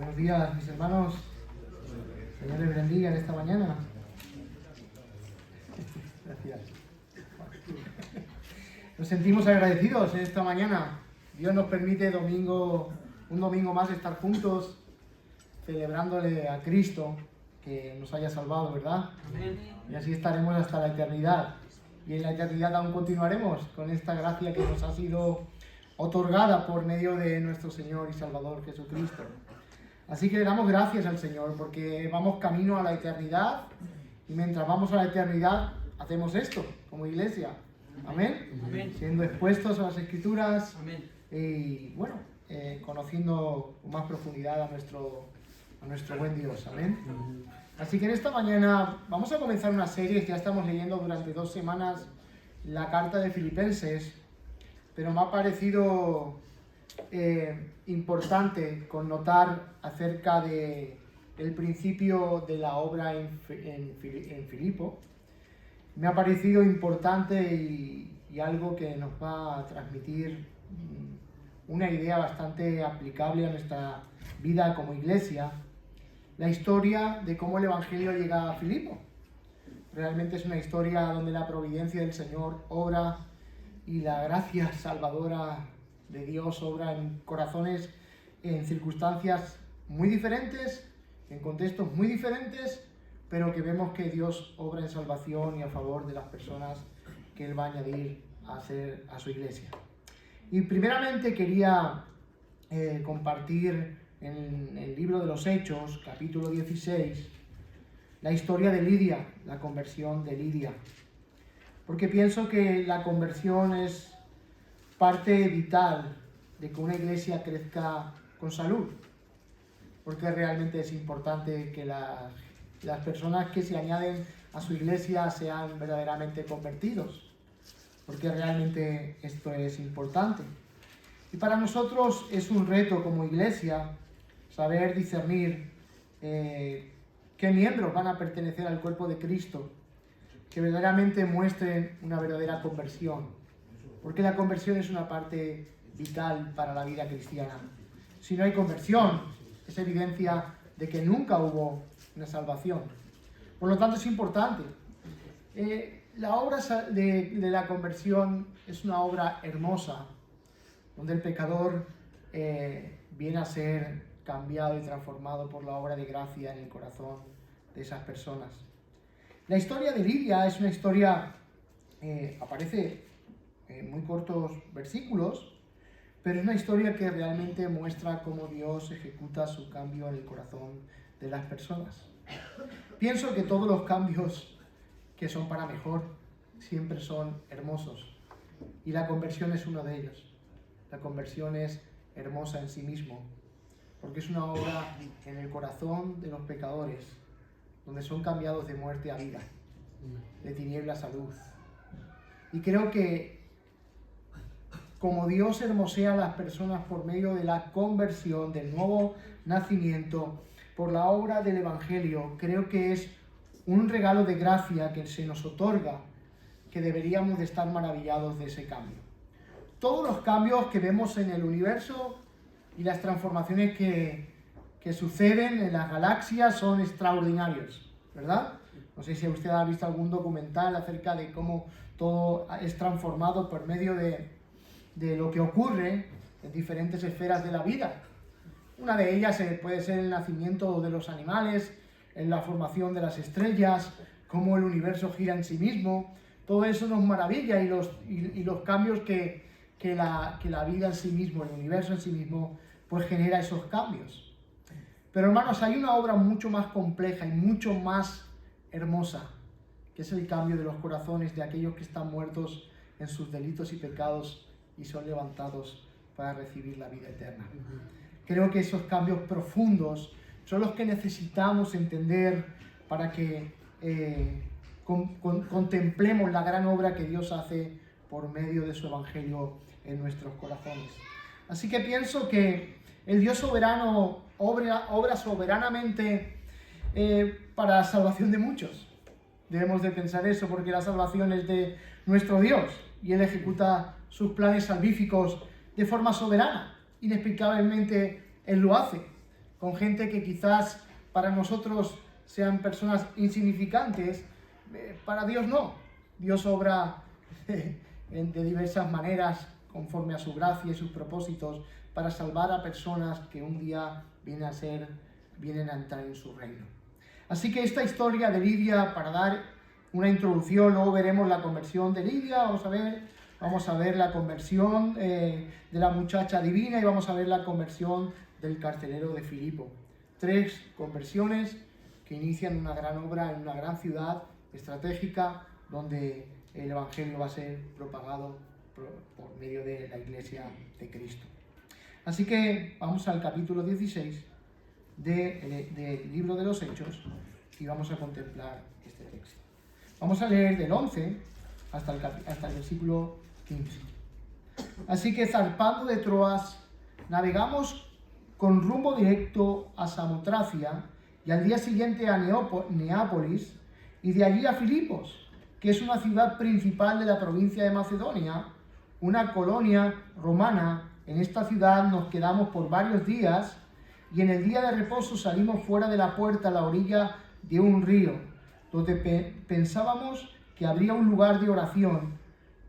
Buenos días, mis hermanos. Señor les bendiga en esta mañana. Gracias. Nos sentimos agradecidos en esta mañana. Dios nos permite un domingo más estar juntos, celebrándole a Cristo que nos haya salvado, ¿verdad? Amén. Y así estaremos hasta la eternidad. Y en la eternidad aún continuaremos con esta gracia que nos ha sido otorgada por medio de nuestro Señor y Salvador Jesucristo. Así que le damos gracias al Señor porque vamos camino a la eternidad y mientras vamos a la eternidad hacemos esto como iglesia. Amén. Amén. Siendo expuestos a las Escrituras. Amén. Y bueno, conociendo con más profundidad a nuestro buen Dios. Amén. Así que en esta mañana vamos a comenzar una serie que ya estamos leyendo durante 2 semanas, la carta de Filipenses, pero me ha parecido importante connotar acerca de el principio de la obra en Filipo. Me ha parecido importante y algo que nos va a transmitir una idea bastante aplicable a nuestra vida como iglesia, la historia de cómo el Evangelio llega a Filipo. Realmente es una historia donde la providencia del Señor obra y la gracia salvadora de Dios obra en corazones, en circunstancias muy diferentes, en contextos muy diferentes, pero que vemos que Dios obra en salvación y a favor de las personas que Él va a añadir a su iglesia. Y primeramente quería compartir en el libro de los Hechos, capítulo 16, la historia de Lidia, la conversión de Lidia. Porque pienso que la conversión es parte vital de que una iglesia crezca con salud. Porque realmente es importante que las personas que se añaden a su iglesia sean verdaderamente convertidos. Porque realmente esto es importante. Y para nosotros es un reto como iglesia saber discernir qué miembros van a pertenecer al cuerpo de Cristo, que verdaderamente muestren una verdadera conversión. Porque la conversión es una parte vital para la vida cristiana. Si no hay conversión, es evidencia de que nunca hubo una salvación. Por lo tanto, es importante. La obra de la conversión es una obra hermosa, donde el pecador viene a ser cambiado y transformado por la obra de gracia en el corazón de esas personas. La historia de Lidia es una historia, aparece en muy cortos versículos, pero es una historia que realmente muestra cómo Dios ejecuta su cambio en el corazón de las personas. Pienso que todos los cambios que son para mejor siempre son hermosos, y la conversión es uno de ellos. La conversión es hermosa en sí mismo, porque es una obra en el corazón de los pecadores, donde son cambiados de muerte a vida, de tinieblas a luz. Y creo que como Dios hermosea a las personas por medio de la conversión, del nuevo nacimiento, por la obra del Evangelio, creo que es un regalo de gracia que se nos otorga, que deberíamos de estar maravillados de ese cambio. Todos los cambios que vemos en el universo y las transformaciones que suceden en las galaxias son extraordinarios, ¿verdad? No sé si usted ha visto algún documental acerca de cómo todo es transformado por medio de lo que ocurre en diferentes esferas de la vida. Una de ellas puede ser el nacimiento de los animales, en la formación de las estrellas, cómo el universo gira en sí mismo. Todo eso nos maravilla y los cambios que la vida en sí mismo, el universo en sí mismo, pues genera esos cambios. Pero hermanos, hay una obra mucho más compleja y mucho más hermosa, que es el cambio de los corazones de aquellos que están muertos en sus delitos y pecados y son levantados para recibir la vida eterna. Creo que esos cambios profundos son los que necesitamos entender para que contemplemos la gran obra que Dios hace por medio de su Evangelio en nuestros corazones. Así que pienso que el Dios soberano obra soberanamente para la salvación de muchos. Debemos de pensar eso porque la salvación es de nuestro Dios y Él ejecuta sus planes salvíficos de forma soberana. Inexplicablemente Él lo hace. con gente que quizás para nosotros sean personas insignificantes, para Dios no. Dios obra de diversas maneras conforme a su gracia y sus propósitos para salvar a personas que un día vienen a entrar en su reino. Así que esta historia de Lidia, para dar una introducción, luego veremos la conversión de Lidia, vamos a ver la conversión de la muchacha divina y vamos a ver la conversión del carcelero de Filipo. 3 conversiones que inician una gran obra en una gran ciudad estratégica donde el Evangelio va a ser propagado por medio de la Iglesia de Cristo. Así que vamos al capítulo 16 del libro de los Hechos y vamos a contemplar este texto. Vamos a leer del 11 hasta el versículo 15. Así que zarpando de Troas, navegamos con rumbo directo a Samotracia y al día siguiente a Neápolis y de allí a Filipos, que es una ciudad principal de la provincia de Macedonia, una colonia romana. En esta ciudad nos quedamos por varios días y en el día de reposo salimos fuera de la puerta a la orilla de un río, donde pensábamos que habría un lugar de oración.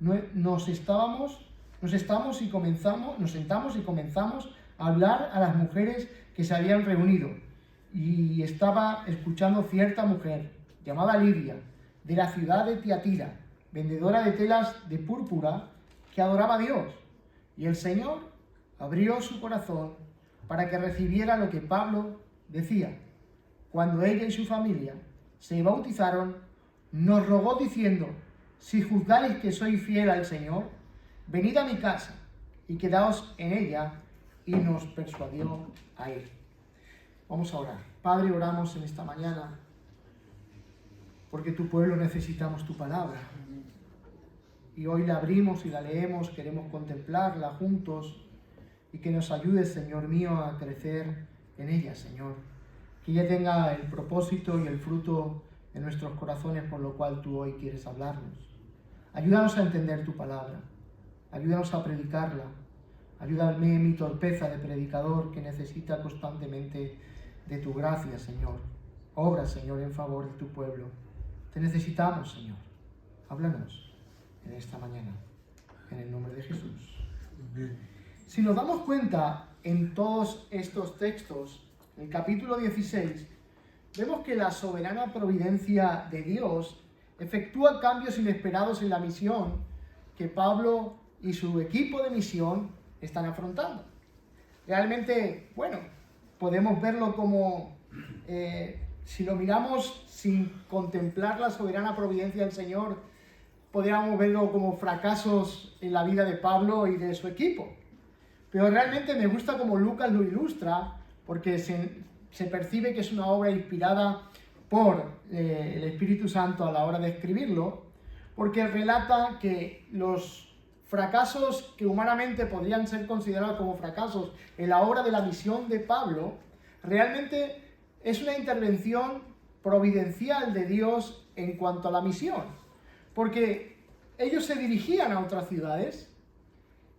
Nos sentamos y comenzamos a hablar a las mujeres que se habían reunido. Y estaba escuchando cierta mujer, llamada Lidia, de la ciudad de Tiatira, vendedora de telas de púrpura, que adoraba a Dios. Y el Señor abrió su corazón para que recibiera lo que Pablo decía. Cuando ella y su familia se bautizaron, nos rogó diciendo: si juzgáis que soy fiel al Señor, venid a mi casa y quedaos en ella, y nos persuadió a ir. Vamos a orar. Padre, oramos en esta mañana porque tu pueblo necesitamos tu palabra. Y hoy la abrimos y la leemos, queremos contemplarla juntos y que nos ayudes, Señor mío, a crecer en ella, Señor. Que ella tenga el propósito y el fruto en nuestros corazones por lo cual tú hoy quieres hablarnos. Ayúdanos a entender tu palabra, ayúdanos a predicarla, ayúdame en mi torpeza de predicador que necesita constantemente de tu gracia, Señor. Obra, Señor, en favor de tu pueblo. Te necesitamos, Señor. Háblanos en esta mañana, en el nombre de Jesús. Si nos damos cuenta en todos estos textos, en el capítulo 16, vemos que la soberana providencia de Dios efectúa cambios inesperados en la misión que Pablo y su equipo de misión están afrontando. Realmente, bueno, podemos verlo como, si lo miramos sin contemplar la soberana providencia del Señor, podríamos verlo como fracasos en la vida de Pablo y de su equipo. Pero realmente me gusta como Lucas lo ilustra, porque se percibe que es una obra inspirada por el Espíritu Santo a la hora de escribirlo, porque relata que los fracasos que humanamente podrían ser considerados como fracasos en la obra de la misión de Pablo, realmente es una intervención providencial de Dios en cuanto a la misión, porque ellos se dirigían a otras ciudades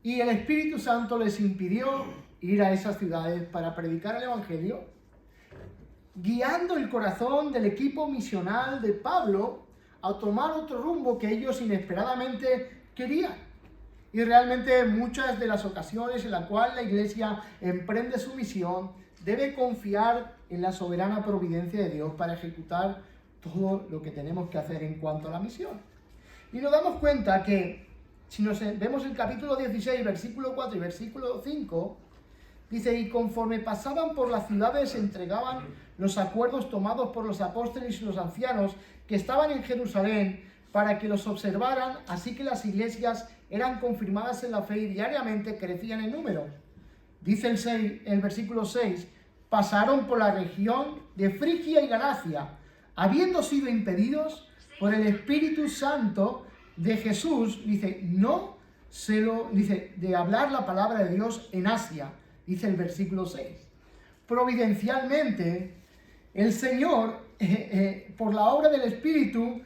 y el Espíritu Santo les impidió ir a esas ciudades para predicar el Evangelio, guiando el corazón del equipo misional de Pablo a tomar otro rumbo que ellos inesperadamente querían. Y realmente muchas de las ocasiones en las cuales la Iglesia emprende su misión debe confiar en la soberana providencia de Dios para ejecutar todo lo que tenemos que hacer en cuanto a la misión. Y nos damos cuenta que si vemos el capítulo 16, versículo 4 y versículo 5, dice: y conforme pasaban por las ciudades se entregaban los acuerdos tomados por los apóstoles y los ancianos que estaban en Jerusalén para que los observaran, así que las iglesias eran confirmadas en la fe y diariamente crecían en número. Dice el versículo 6, pasaron por la región de Frigia y Galacia, habiendo sido impedidos por el Espíritu Santo de Jesús, de hablar la palabra de Dios en Asia, dice el versículo 6. Providencialmente, el Señor, por la obra del Espíritu,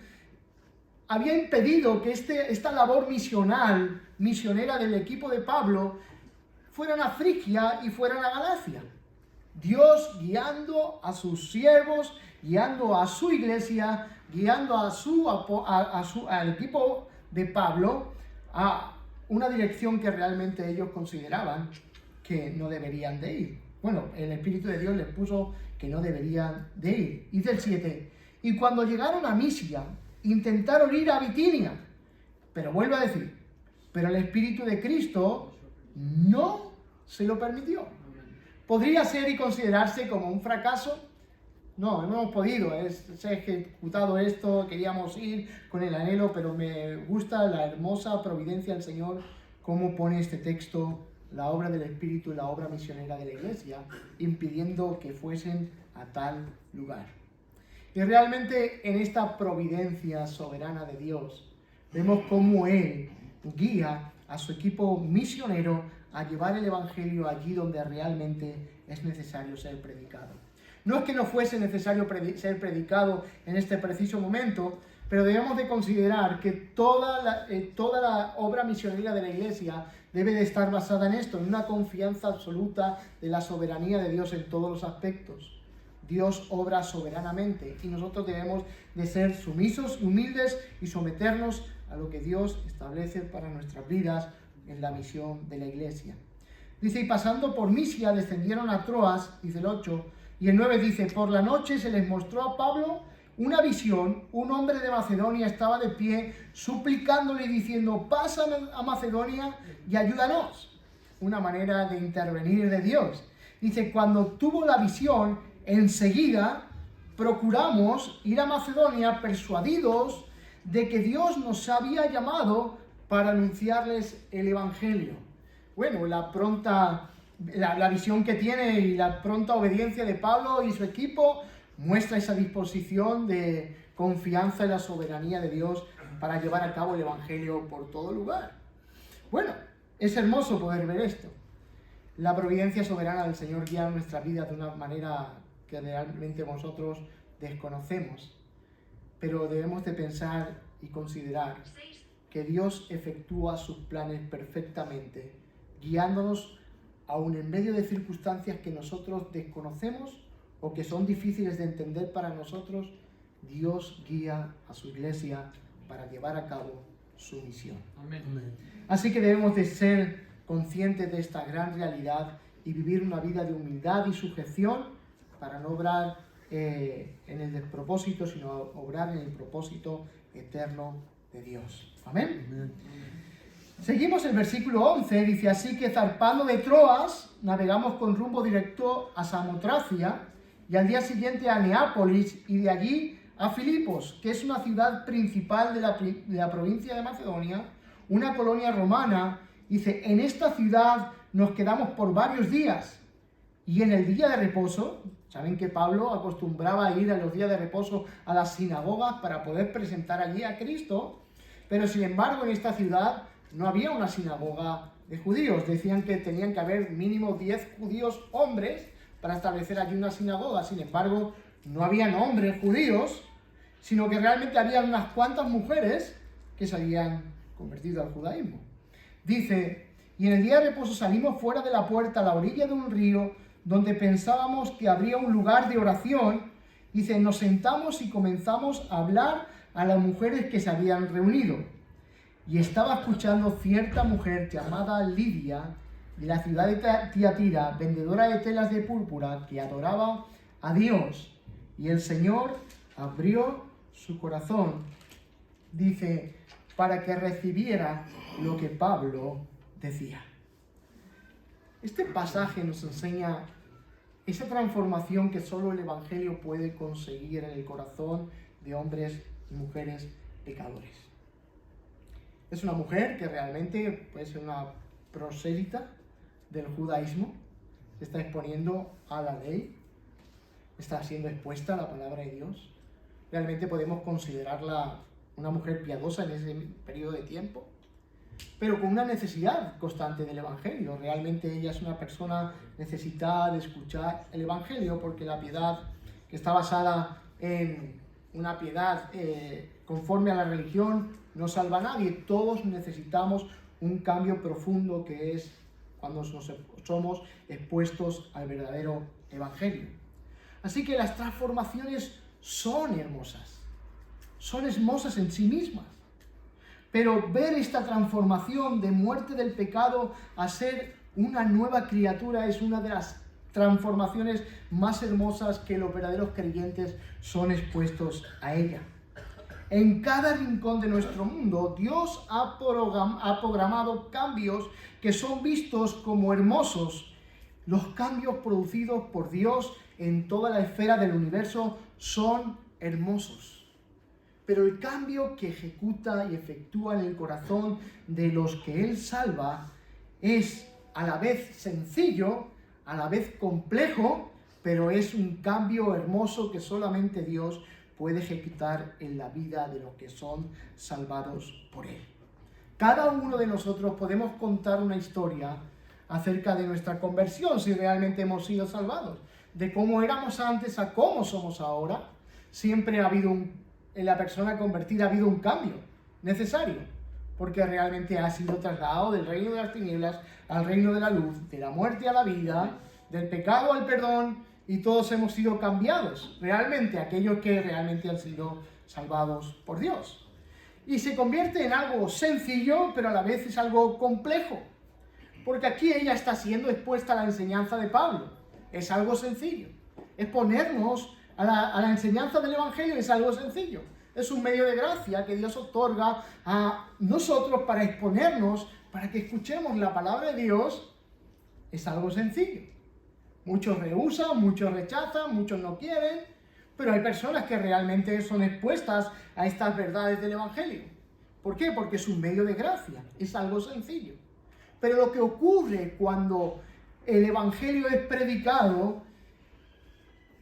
había impedido que esta labor misionera del equipo de Pablo fueran a Frigia y fueran a Galacia. Dios guiando a sus siervos, guiando a su iglesia, guiando al equipo de Pablo a una dirección que realmente ellos consideraban que no deberían de ir. Bueno, el Espíritu de Dios les puso que no deberían de ir. Dice el 7, y cuando llegaron a Misia, intentaron ir a Bitinia, pero vuelvo a decir, pero el Espíritu de Cristo no se lo permitió. ¿Podría ser y considerarse como un fracaso? No hemos podido, se ha ejecutado esto, queríamos ir con el anhelo, pero me gusta la hermosa providencia del Señor, cómo pone este texto, la obra del Espíritu y la obra misionera de la iglesia, impidiendo que fuesen a tal lugar. Y realmente en esta providencia soberana de Dios, vemos cómo Él guía a su equipo misionero a llevar el Evangelio allí donde realmente es necesario ser predicado. No es que no fuese necesario ser predicado en este preciso momento, pero debemos de considerar que toda la obra misionera de la iglesia debe de estar basada en esto, en una confianza absoluta de la soberanía de Dios en todos los aspectos. Dios obra soberanamente y nosotros debemos de ser sumisos, humildes y someternos a lo que Dios establece para nuestras vidas en la misión de la iglesia. Dice, y pasando por Misia descendieron a Troas, dice el 8, y el 9 dice, por la noche se les mostró a Pablo una visión, un hombre de Macedonia estaba de pie suplicándole y diciendo, pasa a Macedonia y ayúdanos. Una manera de intervenir de Dios. Dice, cuando tuvo la visión, enseguida procuramos ir a Macedonia persuadidos de que Dios nos había llamado para anunciarles el Evangelio. Bueno, la visión que tiene y la pronta obediencia de Pablo y su equipo muestra esa disposición de confianza en la soberanía de Dios para llevar a cabo el Evangelio por todo lugar. Bueno, es hermoso poder ver esto. La providencia soberana del Señor guía nuestra vida de una manera que realmente nosotros desconocemos. Pero debemos de pensar y considerar que Dios efectúa sus planes perfectamente, guiándonos aún en medio de circunstancias que nosotros desconocemos o que son difíciles de entender para nosotros. Dios guía a su iglesia para llevar a cabo su misión. Amén. Así que debemos de ser conscientes de esta gran realidad y vivir una vida de humildad y sujeción para no obrar en el despropósito, sino obrar en el propósito eterno de Dios. Amén. Amén. Seguimos el versículo 11, dice, así que zarpando de Troas, navegamos con rumbo directo a Samotracia y al día siguiente a Neápolis y de allí a Filipos, que es una ciudad principal de la provincia de Macedonia, una colonia romana. Dice, en esta ciudad nos quedamos por varios días y en el día de reposo, saben que Pablo acostumbraba a ir a los días de reposo a las sinagogas para poder presentar allí a Cristo, pero sin embargo en esta ciudad no había una sinagoga de judíos. Decían que tenían que haber mínimo 10 judíos hombres para establecer allí una sinagoga. Sin embargo, no habían hombres judíos, sino que realmente había unas cuantas mujeres que se habían convertido al judaísmo. Dice, y en el día de reposo salimos fuera de la puerta a la orilla de un río donde pensábamos que habría un lugar de oración. Dice, nos sentamos y comenzamos a hablar a las mujeres que se habían reunido. Y estaba escuchando cierta mujer llamada Lidia, de la ciudad de Tiatira, vendedora de telas de púrpura, que adoraba a Dios. Y el Señor abrió su corazón, dice, para que recibiera lo que Pablo decía. Este pasaje nos enseña esa transformación que solo el Evangelio puede conseguir en el corazón de hombres y mujeres pecadores. Es una mujer que realmente puede ser una prosélita del judaísmo, se está exponiendo a la ley, está siendo expuesta a la palabra de Dios. Realmente podemos considerarla una mujer piadosa en ese periodo de tiempo, pero con una necesidad constante del Evangelio. Realmente ella es una persona necesitada de escuchar el Evangelio, porque la piedad que está basada en una piedad conforme a la religión no salva a nadie. Todos necesitamos un cambio profundo, que es cuando nos somos expuestos al verdadero evangelio. Así que las transformaciones son hermosas en sí mismas. Pero ver esta transformación de muerte del pecado a ser una nueva criatura es una de las transformaciones más hermosas que los verdaderos creyentes son expuestos a ella. En cada rincón de nuestro mundo, Dios ha programado cambios que son vistos como hermosos. Los cambios producidos por Dios en toda la esfera del universo son hermosos. Pero el cambio que ejecuta y efectúa en el corazón de los que Él salva es a la vez sencillo, a la vez complejo, pero es un cambio hermoso que solamente Dios puede ejecutar en la vida de los que son salvados por Él. Cada uno de nosotros podemos contar una historia acerca de nuestra conversión, si realmente hemos sido salvados, de cómo éramos antes a cómo somos ahora. Siempre ha habido en la persona convertida ha habido un cambio necesario, porque realmente ha sido trasladado del reino de las tinieblas al reino de la luz, de la muerte a la vida, del pecado al perdón, y todos hemos sido cambiados, realmente, aquellos que realmente han sido salvados por Dios. Y se convierte en algo sencillo, pero a la vez es algo complejo, porque aquí ella está siendo expuesta a la enseñanza de Pablo. Es algo sencillo. Exponernos a la enseñanza del Evangelio es algo sencillo. Es un medio de gracia que Dios otorga a nosotros para exponernos, para que escuchemos la palabra de Dios. Es algo sencillo. Muchos rehúsan, muchos rechazan, muchos no quieren, pero hay personas que realmente son expuestas a estas verdades del Evangelio. ¿Por qué? Porque es un medio de gracia, es algo sencillo. Pero lo que ocurre cuando el Evangelio es predicado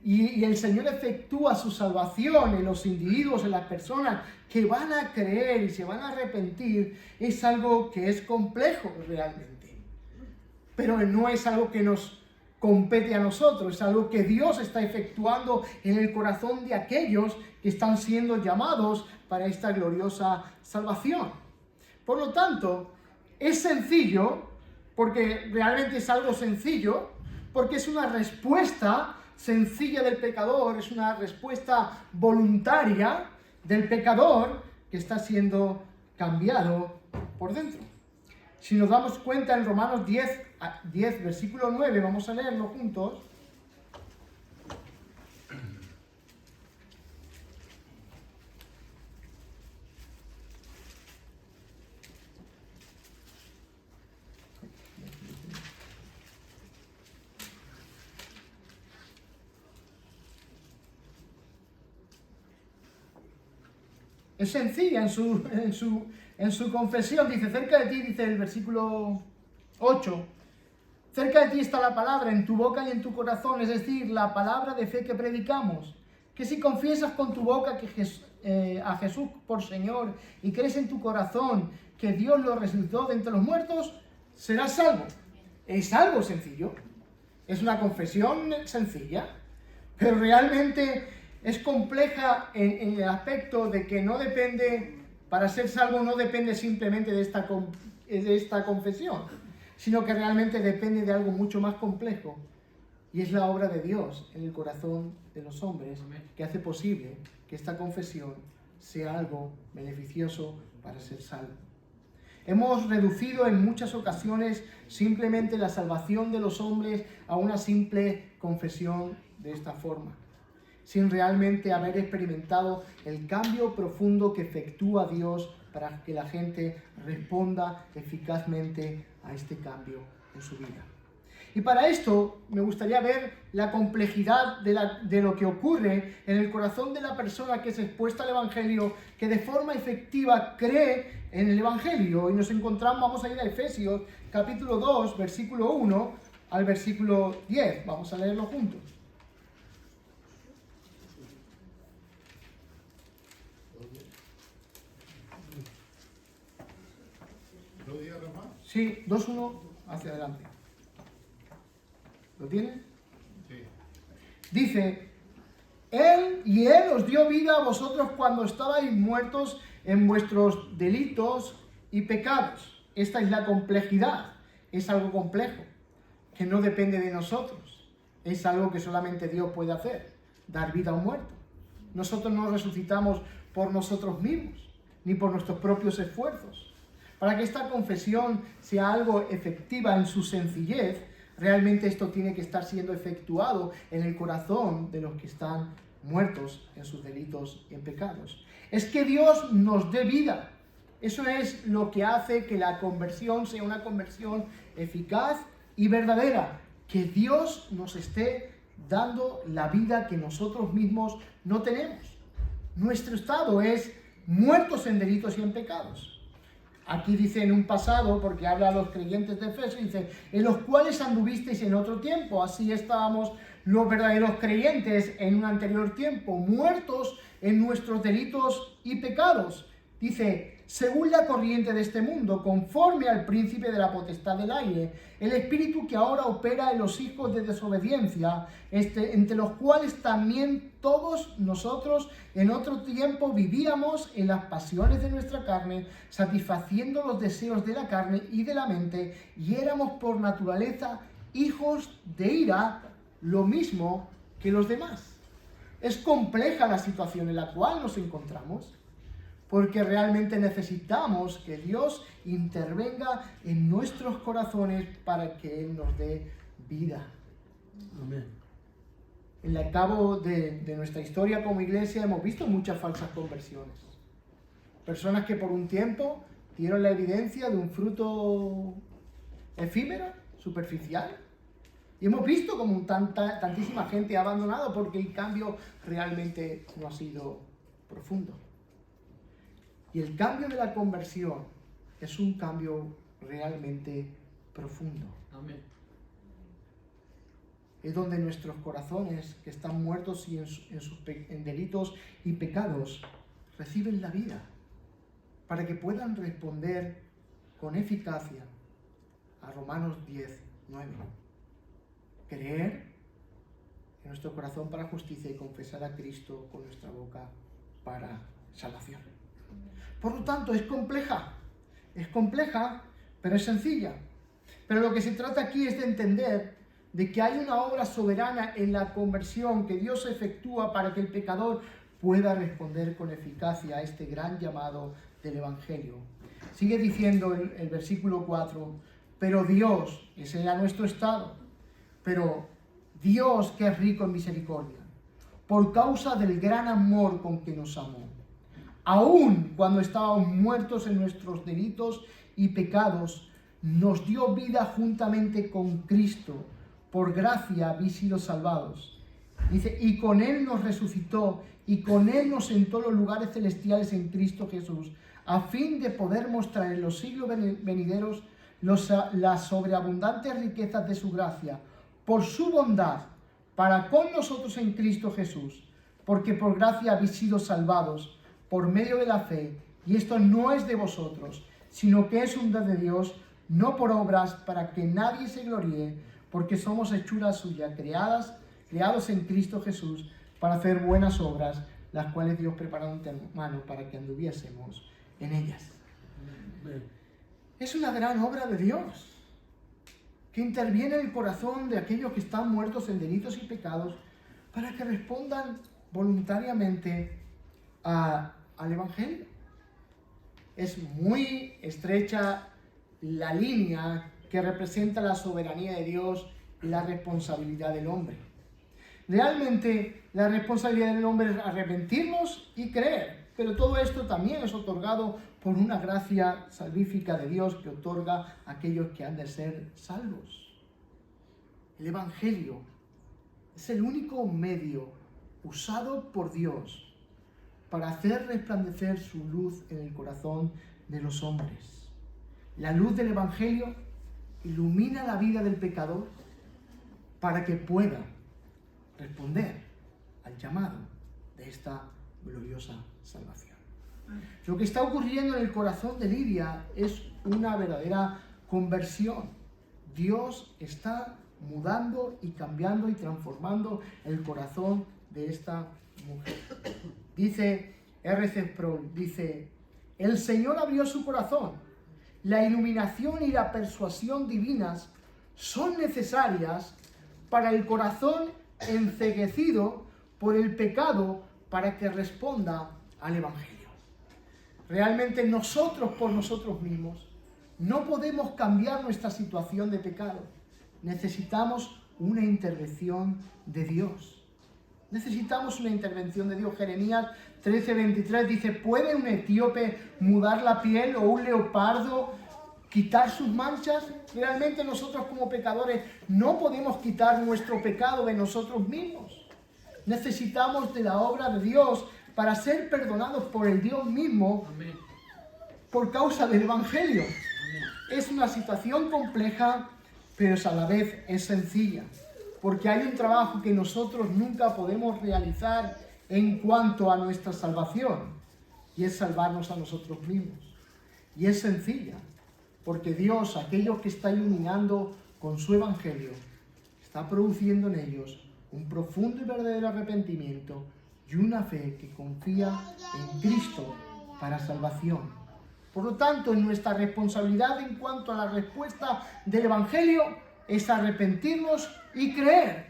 y el Señor efectúa su salvación en los individuos, en las personas que van a creer y se van a arrepentir, es algo que es complejo realmente. Pero no es algo que nos compete a nosotros, es algo que Dios está efectuando en el corazón de aquellos que están siendo llamados para esta gloriosa salvación. Por lo tanto, es sencillo, porque realmente es algo sencillo, porque es una respuesta sencilla del pecador, es una respuesta voluntaria del pecador que está siendo cambiado por dentro. Si nos damos cuenta en Romanos 10, versículo 9, vamos a leerlo juntos. Es sencilla en su confesión. Dice, cerca de ti, dice el versículo 8, cerca de ti está la palabra en tu boca y en tu corazón, es decir, la palabra de fe que predicamos, que si confiesas con tu boca a Jesús por Señor y crees en tu corazón que Dios lo resucitó de entre los muertos, serás salvo. Es algo sencillo, es una confesión sencilla, pero realmente es compleja en el aspecto de que no depende, para ser salvo no depende simplemente de esta confesión, sino que realmente depende de algo mucho más complejo, y es la obra de Dios en el corazón de los hombres que hace posible que esta confesión sea algo beneficioso para ser salvo. Hemos reducido en muchas ocasiones simplemente la salvación de los hombres a una simple confesión de esta forma, sin realmente haber experimentado el cambio profundo que efectúa Dios para que la gente responda eficazmente a este cambio en su vida. Y para esto me gustaría ver la complejidad de lo que ocurre en el corazón de la persona que es expuesta al Evangelio, que de forma efectiva cree en el Evangelio. Y nos encontramos, vamos a ir a Efesios capítulo 2, versículo 1 al versículo 10. Vamos a leerlo juntos. Sí, 2-1 hacia adelante. ¿Lo tienen? Sí. Dice, Él os dio vida a vosotros cuando estabais muertos en vuestros delitos y pecados. Esta es la complejidad, es algo complejo. que no depende de nosotros. Es algo que solamente Dios puede hacer, dar vida a un muerto. Nosotros no resucitamos por nosotros mismos, ni por nuestros propios esfuerzos. Para que esta confesión sea algo efectiva en su sencillez, realmente esto tiene que estar siendo efectuado en el corazón de los que están muertos en sus delitos y en pecados. Es que Dios nos dé vida. Eso es lo que hace que la conversión sea una conversión eficaz y verdadera. Que Dios nos esté dando la vida que nosotros mismos no tenemos. Nuestro estado es muertos en delitos y en pecados. Aquí dice en un pasado, porque habla a los creyentes de Efeso, dice, en los cuales anduvisteis en otro tiempo, así estábamos los verdaderos creyentes en un anterior tiempo, muertos en nuestros delitos y pecados. Dice, según la corriente de este mundo, conforme al príncipe de la potestad del aire, el espíritu que ahora opera en los hijos de desobediencia, entre los cuales también todos nosotros en otro tiempo vivíamos en las pasiones de nuestra carne, satisfaciendo los deseos de la carne y de la mente, y éramos por naturaleza hijos de ira, lo mismo que los demás. Es compleja la situación en la cual nos encontramos, porque realmente necesitamos que Dios intervenga en nuestros corazones para que Él nos dé vida. Amén. En el cabo de nuestra historia como iglesia hemos visto muchas falsas conversiones. Personas que por un tiempo dieron la evidencia de un fruto efímero, superficial. Y hemos visto como tantísima gente ha abandonado porque el cambio realmente no ha sido profundo. Y el cambio de la conversión es un cambio realmente profundo. Amén. Es donde nuestros corazones, que están muertos y en delitos y pecados, reciben la vida, para que puedan responder con eficacia a Romanos 10:9. Creer en nuestro corazón para justicia y confesar a Cristo con nuestra boca para salvación. Por lo tanto, es compleja, pero es sencilla. Pero lo que se trata aquí es de entender de que hay una obra soberana en la conversión que Dios efectúa para que el pecador pueda responder con eficacia a este gran llamado del Evangelio. Sigue diciendo el versículo 4, pero Dios, ese era nuestro estado, pero Dios que es rico en misericordia, por causa del gran amor con que nos amó, aun cuando estábamos muertos en nuestros delitos y pecados, nos dio vida juntamente con Cristo. Por gracia habéis sido salvados. Dice, y con Él nos resucitó, y con Él nos sentó en los lugares celestiales en Cristo Jesús, a fin de poder mostrar en los siglos venideros las sobreabundantes riquezas de su gracia, por su bondad, para con nosotros en Cristo Jesús, porque por gracia habéis sido salvados, por medio de la fe, y esto no es de vosotros, sino que es un don de Dios, no por obras, para que nadie se gloríe, porque somos hechuras suyas, creados en Cristo Jesús, para hacer buenas obras, las cuales Dios preparó de antemano para que anduviésemos en ellas. Es una gran obra de Dios, que interviene en el corazón de aquellos que están muertos en delitos y pecados, para que respondan voluntariamente al Evangelio. Es muy estrecha la línea que representa la soberanía de Dios y la responsabilidad del hombre. Realmente la responsabilidad del hombre es arrepentirnos y creer, pero todo esto también es otorgado por una gracia salvífica de Dios que otorga a aquellos que han de ser salvos. El Evangelio es el único medio usado por Dios para hacer resplandecer su luz en el corazón de los hombres. La luz del Evangelio ilumina la vida del pecador para que pueda responder al llamado de esta gloriosa salvación. Lo que está ocurriendo en el corazón de Lidia es una verdadera conversión. Dios está mudando y cambiando y transformando el corazón de esta mujer. Dice R.C. Sproul, dice, el Señor abrió su corazón, la iluminación y la persuasión divinas son necesarias para el corazón enceguecido por el pecado para que responda al Evangelio. Realmente nosotros por nosotros mismos no podemos cambiar nuestra situación de pecado. Necesitamos una intervención de Dios. Necesitamos una intervención de Dios. Jeremías 13:23 dice: ¿puede un etíope mudar la piel o un leopardo quitar sus manchas? Realmente nosotros como pecadores no podemos quitar nuestro pecado de nosotros mismos. Necesitamos de la obra de Dios para ser perdonados por el Dios mismo. Amén. Por causa del Evangelio. Amén. Es una situación compleja, pero a la vez es sencilla, porque hay un trabajo que nosotros nunca podemos realizar en cuanto a nuestra salvación, y es salvarnos a nosotros mismos. Y es sencilla, porque Dios, aquellos que está iluminando con su Evangelio, está produciendo en ellos un profundo y verdadero arrepentimiento y una fe que confía en Cristo para salvación. Por lo tanto, nuestra responsabilidad en cuanto a la respuesta del Evangelio es arrepentirnos y creer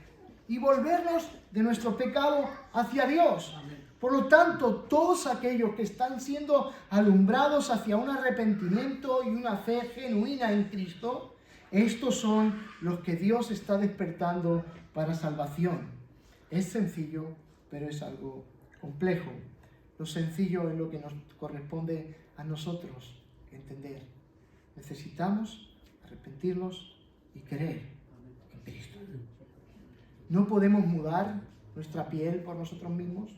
y volvernos de nuestro pecado hacia Dios. Por lo tanto, todos aquellos que están siendo alumbrados hacia un arrepentimiento y una fe genuina en Cristo, estos son los que Dios está despertando para salvación. Es sencillo, pero es algo complejo. Lo sencillo es lo que nos corresponde a nosotros entender. Necesitamos arrepentirnos y creer en Cristo. No podemos mudar nuestra piel por nosotros mismos.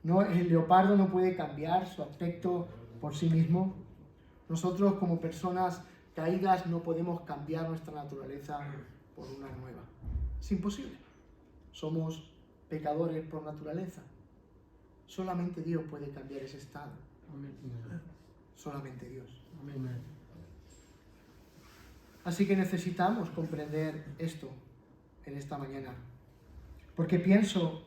No, el leopardo no puede cambiar su aspecto por sí mismo. Nosotros como personas caídas no podemos cambiar nuestra naturaleza por una nueva. Es imposible. Somos pecadores por naturaleza. Solamente Dios puede cambiar ese estado. Amén. Solamente Dios. Amén. Así que necesitamos comprender esto en esta mañana. Porque pienso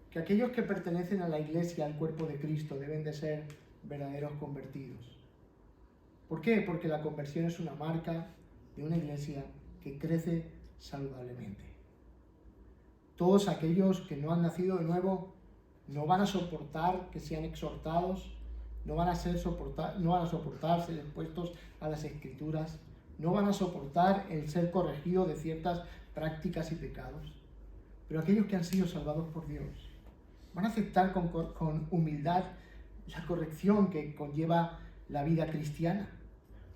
que aquellos que pertenecen a la Iglesia, al cuerpo de Cristo, deben de ser verdaderos convertidos. ¿Por qué? Porque la conversión es una marca de una Iglesia que crece saludablemente. Todos aquellos que no han nacido de nuevo no van a soportar que sean exhortados, no van a soportar ser expuestos a las Escrituras, no van a soportar el ser corregidos de ciertas prácticas y pecados. Pero aquellos que han sido salvados por Dios van a aceptar con humildad la corrección que conlleva la vida cristiana.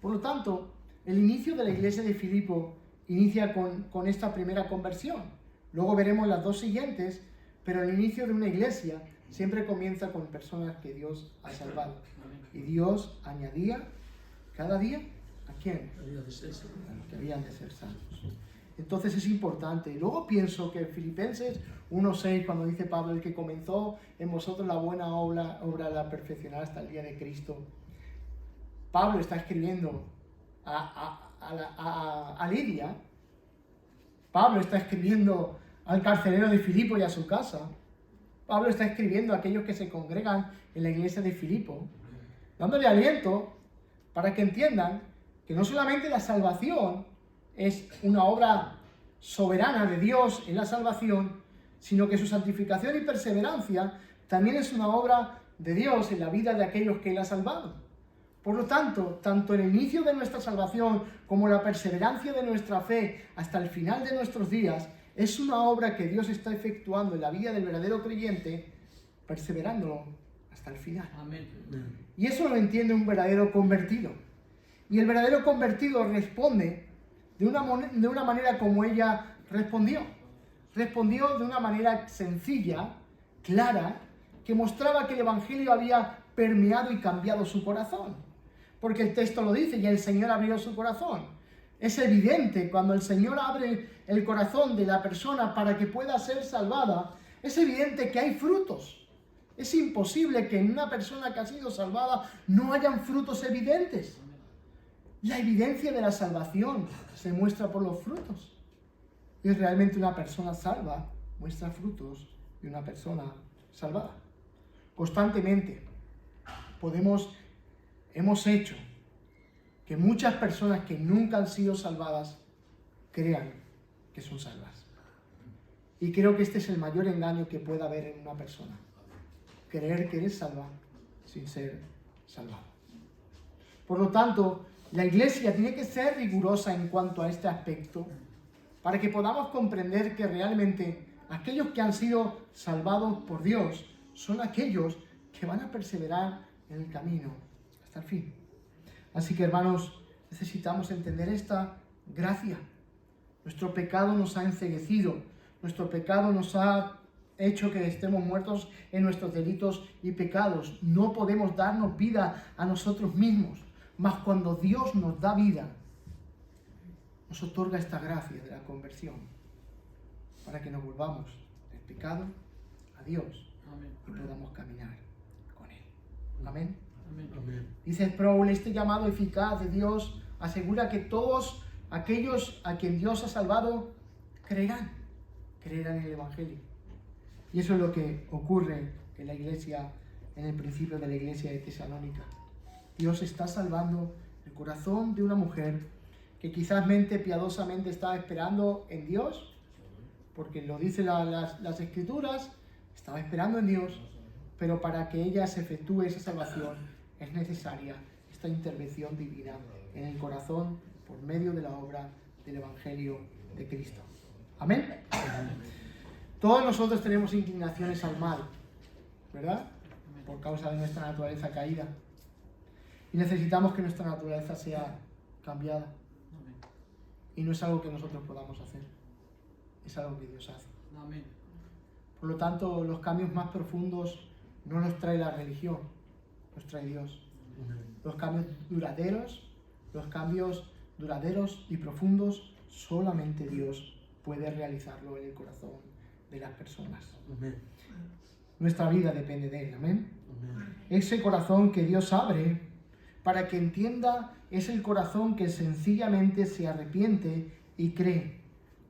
Por lo tanto, el inicio de la iglesia de Filipo inicia con esta primera conversión. Luego veremos las dos siguientes, pero el inicio de una iglesia siempre comienza con personas que Dios ha salvado. Y Dios añadía cada día, ¿a quién? A los que habían de ser salvos. Entonces es importante. Luego pienso que en Filipenses 1:6, cuando dice Pablo: el que comenzó en vosotros la buena obra la perfeccionará hasta el día de Cristo. Pablo está escribiendo a Lidia. Pablo está escribiendo al carcelero de Filipo y a su casa. Pablo está escribiendo a aquellos que se congregan en la iglesia de Filipo, dándole aliento para que entiendan que no solamente la salvación es una obra soberana de Dios en la salvación, sino que su santificación y perseverancia también es una obra de Dios en la vida de aquellos que Él ha salvado. Por lo tanto, tanto el inicio de nuestra salvación como la perseverancia de nuestra fe hasta el final de nuestros días es una obra que Dios está efectuando en la vida del verdadero creyente, perseverándolo hasta el final. Amén. Y eso lo entiende un verdadero convertido. Y el verdadero convertido responde de una manera como ella respondió. Respondió de una manera sencilla, clara, que mostraba que el Evangelio había permeado y cambiado su corazón. Porque el texto lo dice, y el Señor abrió su corazón. Es evidente, cuando el Señor abre el corazón de la persona para que pueda ser salvada, es evidente que hay frutos. Es imposible que en una persona que ha sido salvada no hayan frutos evidentes. La evidencia de la salvación se muestra por los frutos. Y realmente una persona salva muestra frutos de una persona salvada. Constantemente hemos hecho que muchas personas que nunca han sido salvadas crean que son salvas. Y creo que este es el mayor engaño que pueda haber en una persona. Creer que eres salva sin ser salvado. Por lo tanto, la Iglesia tiene que ser rigurosa en cuanto a este aspecto para que podamos comprender que realmente aquellos que han sido salvados por Dios son aquellos que van a perseverar en el camino hasta el fin. Así que, hermanos, necesitamos entender esta gracia. Nuestro pecado nos ha enceguecido, nuestro pecado nos ha hecho que estemos muertos en nuestros delitos y pecados. No podemos darnos vida a nosotros mismos, mas cuando Dios nos da vida, nos otorga esta gracia de la conversión para que nos volvamos del pecado a Dios. Amén. Y podamos caminar con Él. Amén. Amén. Dice Sproul, este llamado eficaz de Dios asegura que todos aquellos a quien Dios ha salvado creerán en el Evangelio. Y eso es lo que ocurre en la iglesia, en el principio de la iglesia de Tesalónica. Dios está salvando el corazón de una mujer que quizás piadosamente estaba esperando en Dios, porque lo dicen las Escrituras, estaba esperando en Dios, pero para que ella se efectúe esa salvación es necesaria esta intervención divina en el corazón por medio de la obra del Evangelio de Cristo. Amén. Todos nosotros tenemos inclinaciones al mal, ¿verdad? Por causa de nuestra naturaleza caída. Y necesitamos que nuestra naturaleza sea cambiada. Y no es algo que nosotros podamos hacer, es algo que Dios hace. Por lo tanto, los cambios más profundos no los trae la religión, los trae Dios. Los cambios duraderos y profundos, solamente Dios puede realizarlo en el corazón de las personas. Amén. Nuestra vida depende de Él. Amén. Amén. Ese corazón que Dios abre para que entienda es el corazón que sencillamente se arrepiente y cree,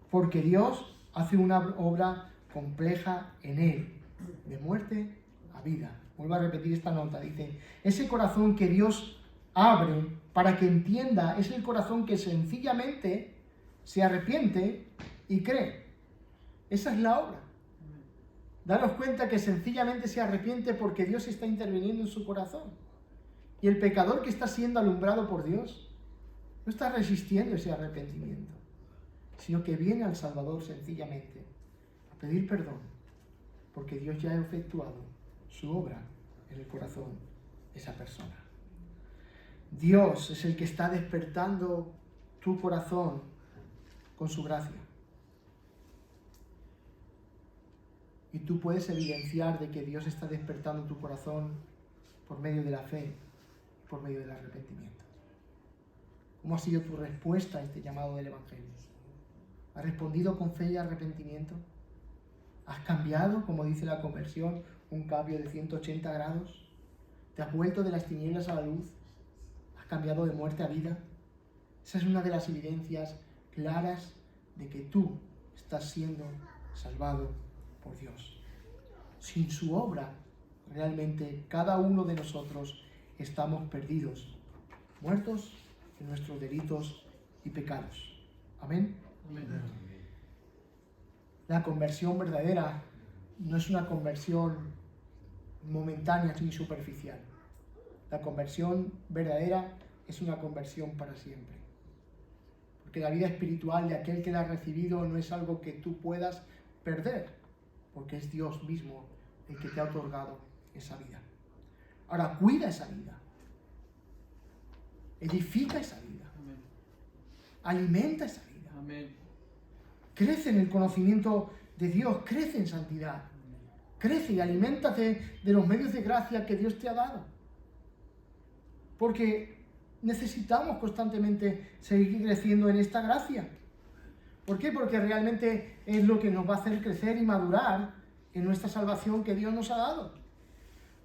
porque Dios hace una obra compleja en Él, de muerte a vida. Vuelvo a repetir esta nota, dice, ese corazón que Dios abre para que entienda es el corazón que sencillamente se arrepiente y cree. Esa es la obra. Daros cuenta que sencillamente se arrepiente porque Dios está interviniendo en su corazón. Y el pecador que está siendo alumbrado por Dios no está resistiendo ese arrepentimiento, sino que viene al Salvador sencillamente a pedir perdón, porque Dios ya ha efectuado su obra en el corazón de esa persona. Dios es el que está despertando tu corazón con su gracia. Y tú puedes evidenciar de que Dios está despertando tu corazón por medio de la fe, por medio del arrepentimiento. ¿Cómo ha sido tu respuesta a este llamado del Evangelio? ¿Has respondido con fe y arrepentimiento? ¿Has cambiado, como dice la conversión, un cambio de 180 grados? ¿Te has vuelto de las tinieblas a la luz? ¿Has cambiado de muerte a vida? Esa es una de las evidencias claras de que tú estás siendo salvado por Dios. Sin su obra, realmente cada uno de nosotros estamos perdidos, muertos en nuestros delitos y pecados. Amén. Amén. La conversión verdadera no es una conversión momentánea ni superficial. La conversión verdadera es una conversión para siempre. Porque la vida espiritual de aquel que la ha recibido no es algo que tú puedas perder, porque es Dios mismo el que te ha otorgado esa vida. Ahora, cuida esa vida. Edifica esa vida. Amén. Alimenta esa vida. Amén. Crece en el conocimiento de Dios, crece en santidad. Amén. Crece y aliméntate de los medios de gracia que Dios te ha dado. Porque necesitamos constantemente seguir creciendo en esta gracia. ¿Por qué? Porque realmente es lo que nos va a hacer crecer y madurar en nuestra salvación que Dios nos ha dado.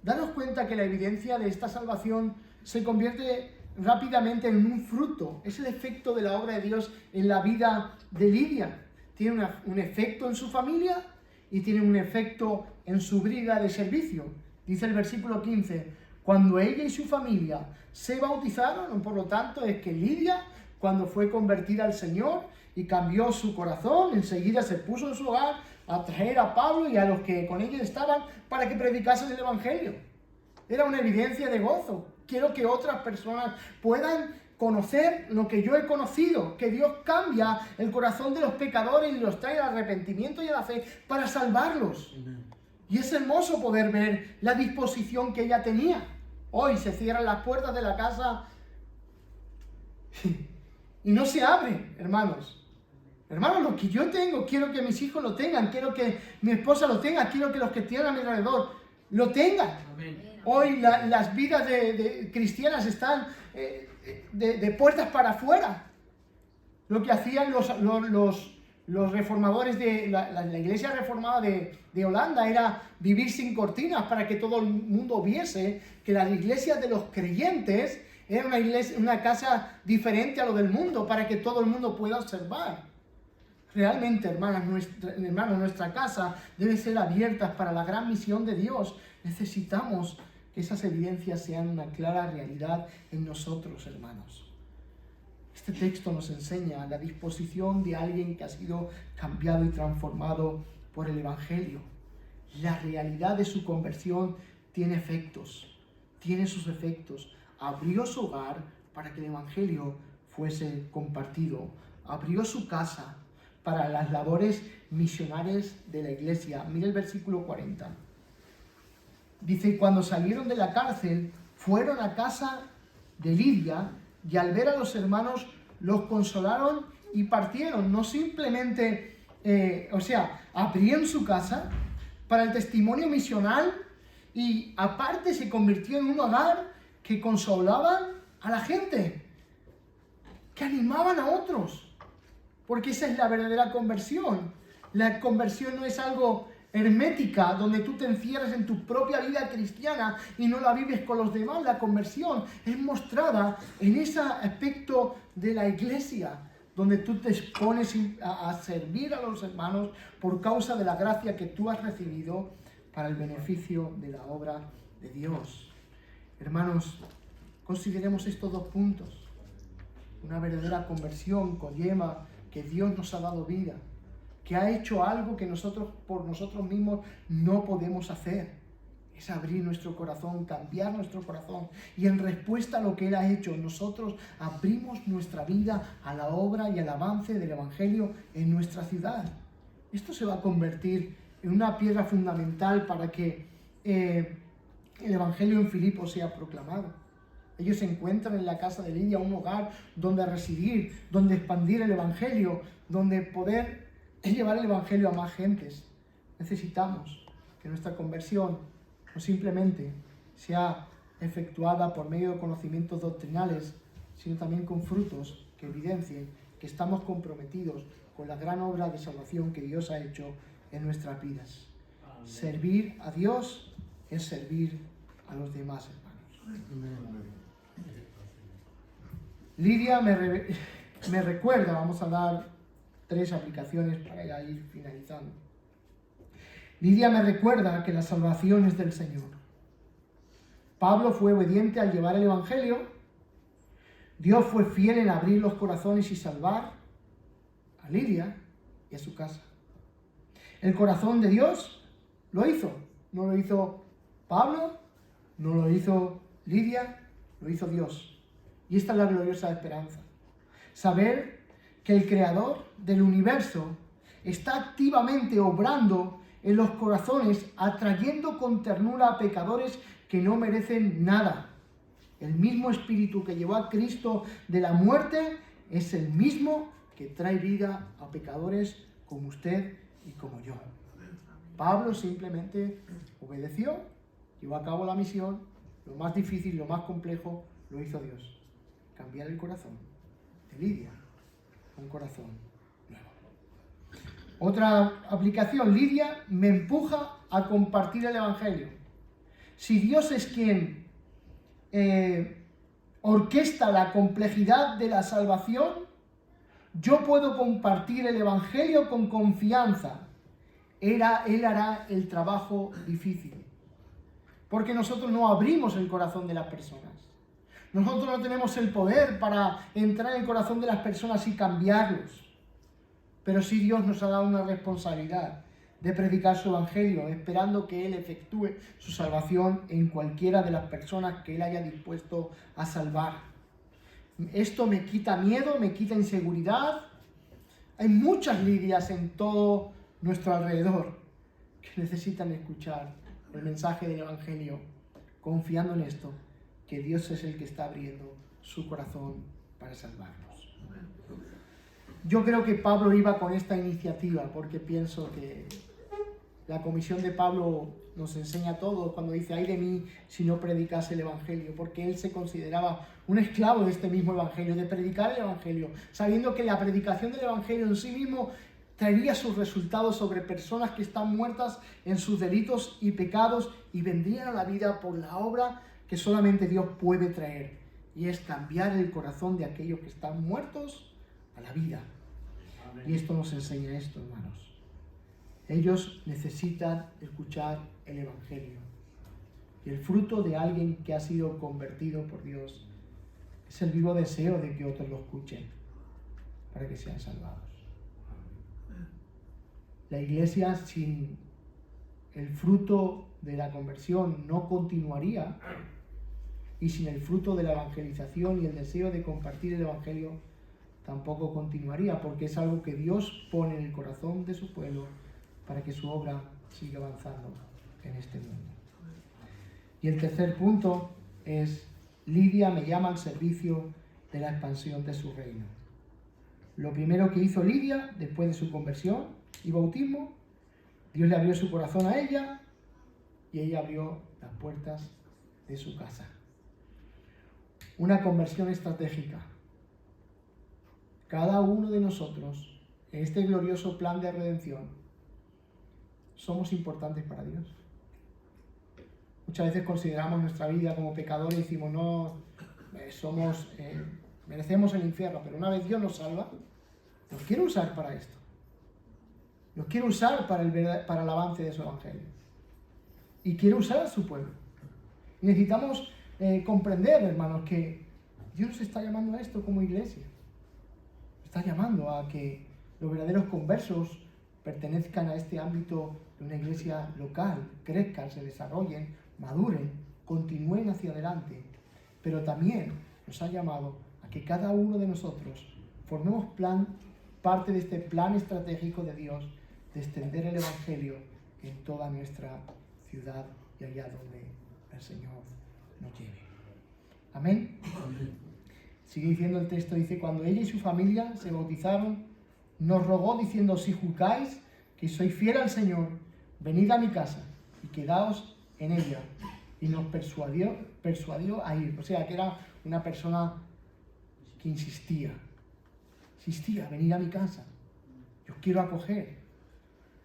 Daros cuenta que la evidencia de esta salvación se convierte rápidamente en un fruto. Es el efecto de la obra de Dios en la vida de Lidia. Tiene un efecto en su familia y tiene un efecto en su vida de servicio. Dice el versículo 15, cuando ella y su familia se bautizaron, por lo tanto es que Lidia, cuando fue convertida al Señor y cambió su corazón, enseguida se puso en su hogar a traer a Pablo y a los que con ellos estaban para que predicasen el Evangelio. Era una evidencia de gozo. Quiero que otras personas puedan conocer lo que yo he conocido, que Dios cambia el corazón de los pecadores y los trae al arrepentimiento y a la fe para salvarlos. Y es hermoso poder ver la disposición que ella tenía. Hoy se cierran las puertas de la casa y no se abren, hermanos. Hermanos, lo que yo tengo, quiero que mis hijos lo tengan, quiero que mi esposa lo tenga, quiero que los que tienen a mi alrededor lo tengan. Amén. Hoy las vidas de cristianas están de puertas para afuera. Lo que hacían los reformadores de la iglesia reformada de Holanda era vivir sin cortinas para que todo el mundo viese que las iglesias de los creyentes era una casa diferente a lo del mundo, para que todo el mundo pueda observar. Realmente, hermanos, nuestra casa debe ser abierta para la gran misión de Dios. Necesitamos que esas evidencias sean una clara realidad en nosotros, hermanos. Este texto nos enseña la disposición de alguien que ha sido cambiado y transformado por el Evangelio. La realidad de su conversión tiene sus efectos. Abrió su hogar para que el Evangelio fuese compartido. Abrió su casa para las labores misionales de la iglesia. Mira el versículo 40. Dice, cuando salieron de la cárcel, fueron a casa de Lidia y al ver a los hermanos los consolaron y partieron. No simplemente, abrieron su casa para el testimonio misional y aparte se convirtió en un hogar que consolaban a la gente, que animaban a otros. Porque esa es la verdadera conversión. La conversión no es algo hermética, donde tú te encierras en tu propia vida cristiana y no la vives con los demás. La conversión es mostrada en ese aspecto de la iglesia, donde tú te expones a servir a los hermanos por causa de la gracia que tú has recibido para el beneficio de la obra de Dios. Hermanos, consideremos estos dos puntos. Una verdadera conversión conlleva que Dios nos ha dado vida, que ha hecho algo que nosotros por nosotros mismos no podemos hacer. Es abrir nuestro corazón, cambiar nuestro corazón. Y en respuesta a lo que Él ha hecho, nosotros abrimos nuestra vida a la obra y al avance del Evangelio en nuestra ciudad. Esto se va a convertir en una piedra fundamental para que el Evangelio en Filipo sea proclamado. Ellos se encuentran en la casa de Lidia un hogar donde residir, donde expandir el Evangelio, donde poder llevar el Evangelio a más gentes. Necesitamos que nuestra conversión no simplemente sea efectuada por medio de conocimientos doctrinales, sino también con frutos que evidencien que estamos comprometidos con la gran obra de salvación que Dios ha hecho en nuestras vidas. Amén. Servir a Dios es servir a los demás, hermanos. Amén. Lidia me recuerda, vamos a dar 3 aplicaciones para ir finalizando. Lidia me recuerda que la salvación es del Señor. Pablo fue obediente al llevar el Evangelio. Dios fue fiel en abrir los corazones y salvar a Lidia y a su casa. El corazón de Dios lo hizo. No lo hizo Pablo, no lo hizo Lidia, lo hizo Dios. Y esta es la gloriosa esperanza. Saber que el Creador del universo está activamente obrando en los corazones, atrayendo con ternura a pecadores que no merecen nada. El mismo Espíritu que llevó a Cristo de la muerte es el mismo que trae vida a pecadores como usted y como yo. Pablo simplemente obedeció, llevó a cabo la misión, lo más difícil, lo más complejo, lo hizo Dios. Cambiar el corazón de Lidia, un corazón nuevo. Otra aplicación, Lidia me empuja a compartir el Evangelio. Si Dios es quien orquesta la complejidad de la salvación, yo puedo compartir el Evangelio con confianza. Él hará el trabajo difícil. Porque nosotros no abrimos el corazón de las personas. Nosotros no tenemos el poder para entrar en el corazón de las personas y cambiarlos. Pero sí Dios nos ha dado una responsabilidad de predicar su evangelio, esperando que Él efectúe su salvación en cualquiera de las personas que Él haya dispuesto a salvar. Esto me quita miedo, me quita inseguridad. Hay muchas Lidias en todo nuestro alrededor que necesitan escuchar el mensaje del evangelio, confiando en esto, que Dios es el que está abriendo su corazón para salvarnos. Yo creo que Pablo iba con esta iniciativa porque pienso que la comisión de Pablo nos enseña a todos cuando dice: ay de mí si no predicase el evangelio, porque él se consideraba un esclavo de este mismo evangelio, de predicar el evangelio, sabiendo que la predicación del evangelio en sí mismo traería sus resultados sobre personas que están muertas en sus delitos y pecados y vendrían a la vida por la obra que solamente Dios puede traer, y es cambiar el corazón de aquellos que están muertos a la vida. Amén. Y esto nos enseña esto, hermanos. Ellos necesitan escuchar el evangelio. Y el fruto de alguien que ha sido convertido por Dios es el vivo deseo de que otros lo escuchen para que sean salvados. La iglesia sin el fruto de la conversión no continuaría, y sin el fruto de la evangelización y el deseo de compartir el evangelio tampoco continuaría, porque es algo que Dios pone en el corazón de su pueblo para que su obra siga avanzando en este mundo. Y el tercer punto es: Lidia me llama al servicio de la expansión de su reino. Lo primero que hizo Lidia después de su conversión y bautismo, Dios le abrió su corazón a ella y ella abrió las puertas de su casa. Una conversión estratégica. Cada uno de nosotros, en este glorioso plan de redención, somos importantes para Dios. Muchas veces consideramos nuestra vida como pecadores y decimos: no, merecemos el infierno, pero una vez Dios nos salva, nos quiere usar para esto. Nos quiere usar para el avance de su evangelio. Y quiere usar a su pueblo. Y necesitamos comprender, hermanos, que Dios nos está llamando a esto como iglesia. Está llamando a que los verdaderos conversos pertenezcan a este ámbito de una iglesia local, crezcan, se desarrollen, maduren, continúen hacia adelante. Pero también nos ha llamado a que cada uno de nosotros formemos parte de este plan estratégico de Dios de extender el evangelio en toda nuestra ciudad y allá donde el Señor nos lleve. Amén. Sigue diciendo el texto, dice: cuando ella y su familia se bautizaron, nos rogó diciendo: si juzgáis que soy fiel al Señor, venid a mi casa y quedaos en ella. Y nos persuadió a ir. O sea, que era una persona que insistía, venid a mi casa, yo os quiero acoger,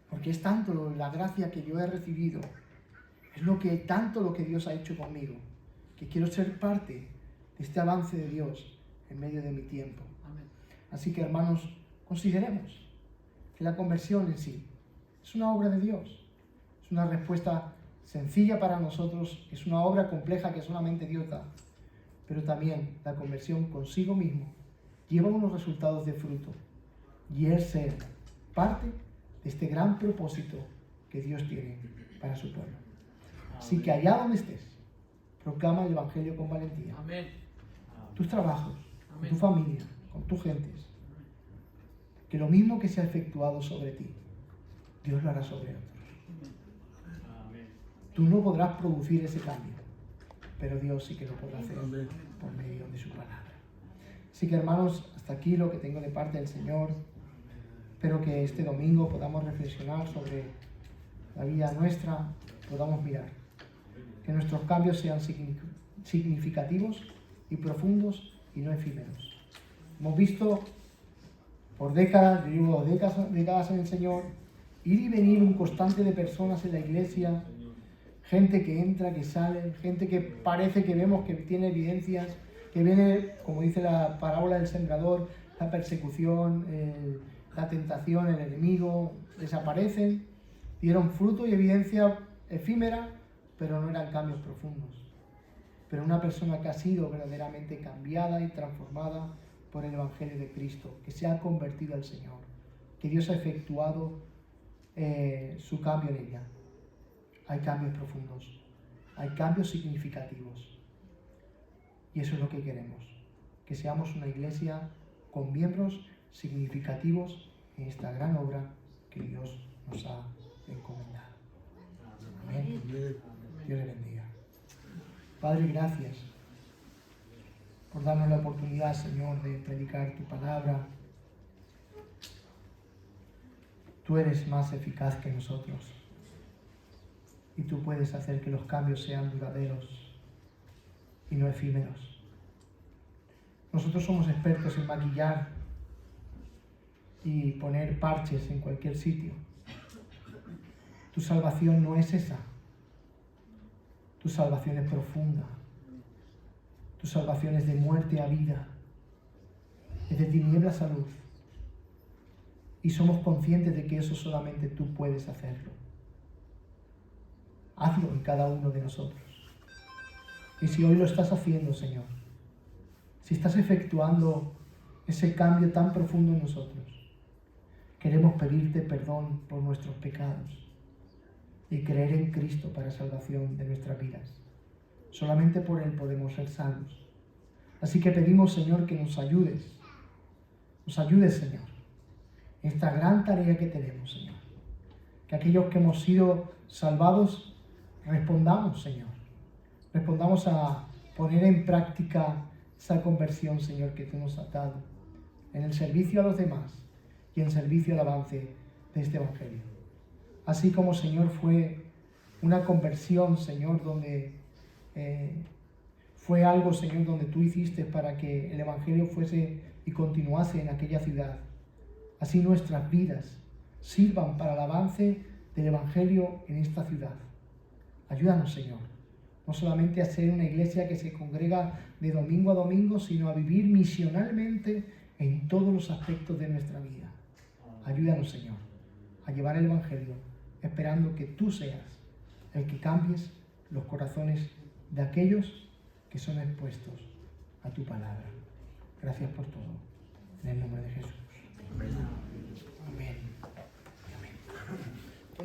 porque es tanto la gracia que yo he recibido, es tanto lo que Dios ha hecho conmigo, que quiero ser parte de este avance de Dios en medio de mi tiempo. Amén. Así que, hermanos, consideremos que la conversión en sí es una obra de Dios, es una respuesta sencilla para nosotros, es una obra compleja que solamente Dios da, pero también la conversión consigo mismo lleva unos resultados de fruto, y es ser parte de este gran propósito que Dios tiene para su pueblo. Así que allá donde estés, proclama el evangelio con valentía. Amén. Tus trabajos, con tu familia, con tus gentes, que lo mismo que se ha efectuado sobre ti, Dios lo hará sobre otros. Tú no podrás producir ese cambio, pero Dios sí que lo podrá hacer por medio de su palabra. Así que, hermanos, hasta aquí lo que tengo de parte del Señor. Espero que este domingo podamos reflexionar sobre la vida nuestra, podamos mirar. Que nuestros cambios sean significativos y profundos y no efímeros. Hemos visto por décadas, yo llevo décadas en el Señor, ir y venir un constante de personas en la iglesia, gente que entra, que sale, gente que parece que vemos que tiene evidencias, que viene, como dice la parábola del sembrador, la persecución, la tentación, el enemigo, desaparecen, dieron fruto y evidencia efímera, pero no eran cambios profundos. pero una persona que ha sido verdaderamente cambiada y transformada por el Evangelio de Cristo, que se ha convertido al Señor, que Dios ha efectuado su cambio en ella. Hay cambios profundos, hay cambios significativos, y eso es lo que queremos, que seamos una iglesia con miembros significativos en esta gran obra que Dios nos ha encomendado. Amén. Dios le bendiga. Padre, gracias por darnos la oportunidad, Señor, de predicar tu palabra. Tú eres más eficaz que nosotros y tú puedes hacer que los cambios sean duraderos y no efímeros. Nosotros somos expertos en maquillar y poner parches en cualquier sitio. Tu salvación no es esa. Tu salvación es profunda. Tu salvación es de muerte a vida. Es de tinieblas a luz. Y somos conscientes de que eso solamente tú puedes hacerlo. Hazlo en cada uno de nosotros. Y si hoy lo estás haciendo, Señor, si estás efectuando ese cambio tan profundo en nosotros, queremos pedirte perdón por nuestros pecados y creer en Cristo para salvación de nuestras vidas. Solamente por Él podemos ser salvos. Así que pedimos, Señor, que nos ayudes. Nos ayudes, Señor, en esta gran tarea que tenemos, Señor. Que aquellos que hemos sido salvados respondamos, Señor. Respondamos a poner en práctica esa conversión, Señor, que tú nos has dado en el servicio a los demás y en servicio al avance de este Evangelio. Así como, Señor, fue una conversión, Señor, donde fue algo, Señor, donde tú hiciste para que el Evangelio fuese y continuase en aquella ciudad. Así nuestras vidas sirvan para el avance del Evangelio en esta ciudad. Ayúdanos, Señor, no solamente a ser una iglesia que se congrega de domingo a domingo, sino a vivir misionalmente en todos los aspectos de nuestra vida. Ayúdanos, Señor, a llevar el Evangelio, esperando que tú seas el que cambies los corazones de aquellos que son expuestos a tu palabra. Gracias por todo. En el nombre de Jesús. Amén.